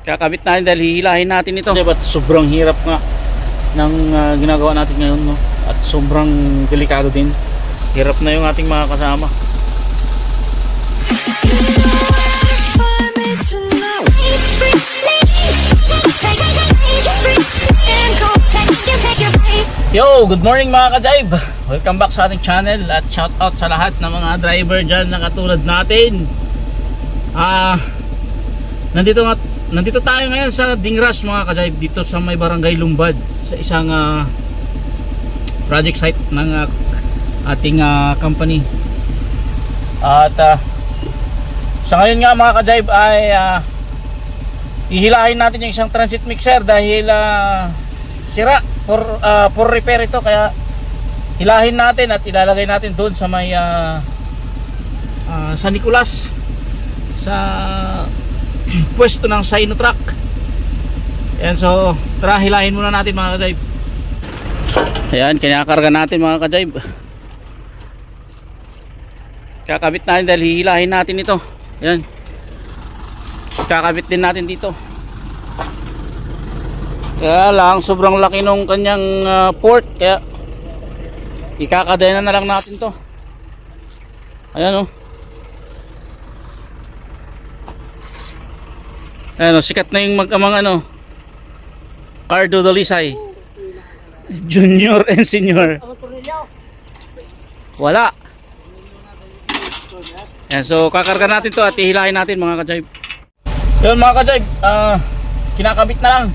kakabit natin dahil hihilahin natin ito. But sobrang hirap nga ng ginagawa natin ngayon, no? At sobrang delikado din. Hirap na yung ating mga kasama. Yo, good morning mga ka-jive. Welcome back sa ating channel at shout out sa lahat ng mga driver dyan na katulad natin. Nandito tayo ngayon sa Dingras mga ka-jive, dito sa may barangay Lumbad, sa isang project site ng ating company. At sa ngayon nga mga ka-jive ay ihilahin natin yung isang transit mixer dahil sira for repair ito, kaya hilahin natin at ilalagay natin doon sa may San Nicolas, sa pwesto ng Sinotrack. Ayan, so tara, hilahin muna natin mga ka-jive. Ayan, kinakarga natin mga ka-jive. Kakabit natin dahil hihilahin natin ito. Ayan, kakabit din natin dito. Kaya lang sobrang laki nung kanyang port, kaya ikakadena na lang natin to. Ayan o. Ayan o, sikat na yung mag-amang Cardo Dalisay Junior and Senior. Wala. Ayan, so kakarga natin to at ihilahin natin mga ka-jive. Yun mga ka-jive, kinakabit na lang.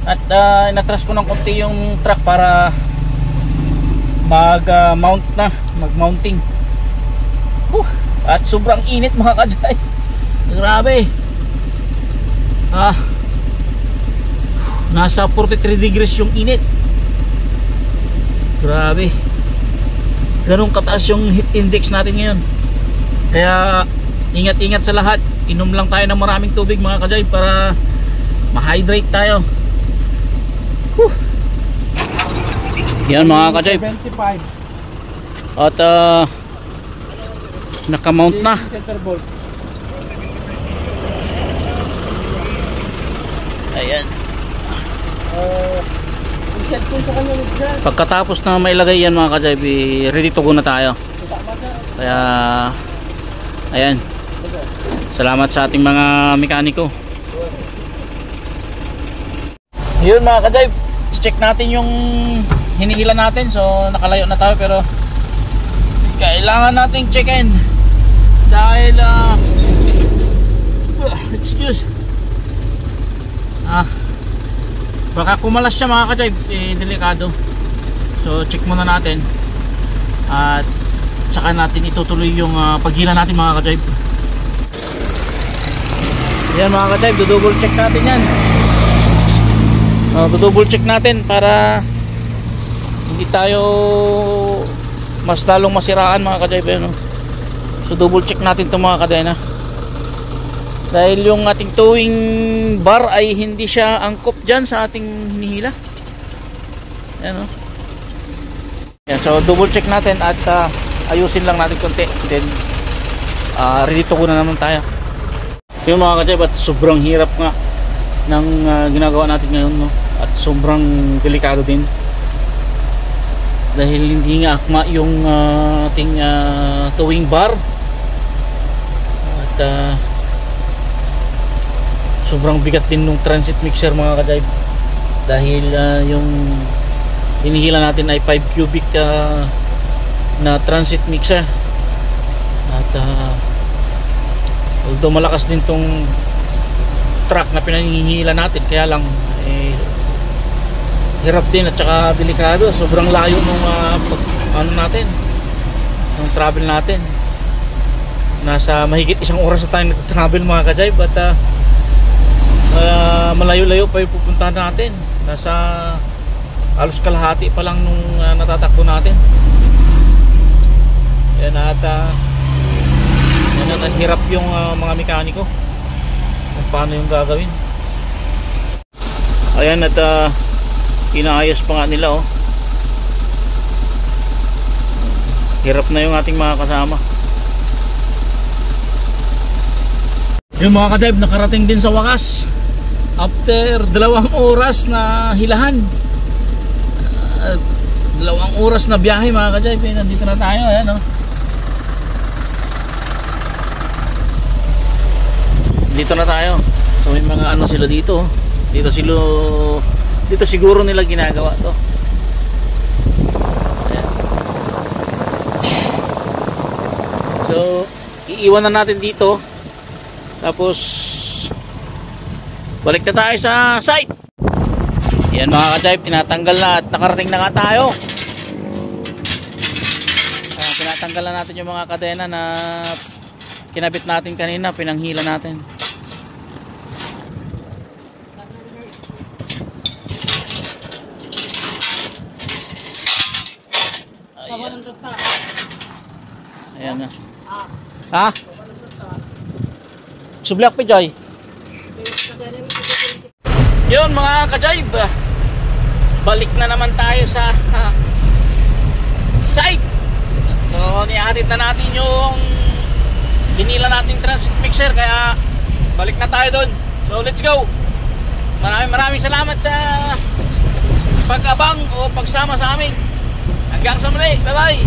At inatras ko ng konti yung truck para mag-mount na, mag-mounting. At sobrang init mga ka-jive. Grabe. Nasa 43 degrees yung init. Grabe. Ganun kataas yung heat index natin ngayon. Kaya ingat-ingat sa lahat. Inom lang tayo ng maraming tubig mga ka-jive para ma-hydrate tayo. Yan mga ka-jive. At naka-mount na. Ayan. Pagkatapos na mailagay yan mga ka-jive, ready to go na tayo. Kaya ayan, salamat sa ating mga mekaniko. Yun mga ka-jive, check natin yung hinihila natin. So nakalayo na tayo pero kailangan nating check-in dahil excuse, baka kumalas siya mga ka-jive, delikado. So check muna natin at saka natin itutuloy yung paghila natin mga ka-jive. Yan mga ka-jive, double check natin yan. Double check natin para hindi tayo mas lalong masiraan mga ka-jive, no? So double check natin itong mga kadena dahil yung ating towing bar ay hindi siya angkop dyan sa ating hinihila. Yan, no? Yan, so double check natin at ayusin lang natin konti, then ready to go na naman tayo. Yung mga ka-jive, at sobrang hirap nga ng ginagawa natin ngayon, no? At sobrang delikado din dahil hindi nga akma yung ating towing bar at sobrang bigat din nung transit mixer mga ka-jive dahil yung hinihila natin ay 5 cubic na transit mixer. At although malakas din tong truck na pinahihila natin, kaya lang hirap din at saka delikado. Sobrang layo nung natin, nung travel natin. Nasa mahigit 1 oras na tayo nag-travel mga ka-jive at malayo-layo pa yung pupuntahan natin. Nasa halos kalahati pa lang nung natatakbo natin. Yan, at hirap yung mga mekaniko kung paano yung gagawin. Ayan, at inaayos pa nga nila, oh. Hirap na yung ating mga kasama. Yung mga ka-jive, nakarating din sa wakas after 2 oras na hilahan. 2 oras na biyahe mga ka-jive. Nandito na tayo, ayan o. Dito na tayo. So may mga ano sila dito. Dito siguro nila ginagawa to. Ayan. So iiwan na natin dito. Tapos balik na tayo sa site. Yan mga ka-jive, tinatanggal na at nakarating na nga tayo. Tinatanggal na natin yung mga kadena na kinabit natin kanina, pinanghila natin. Ayan na. Ha? Sublak pa Joy. Yun mga ka-jive, balik na naman tayo sa site. So nihatid na natin yung hinila nating transit mixer, kaya balik na tayo doon. So let's go. Maraming salamat sa pag-abang o pagsama sa amin. Hanggang sa muli. Bye bye.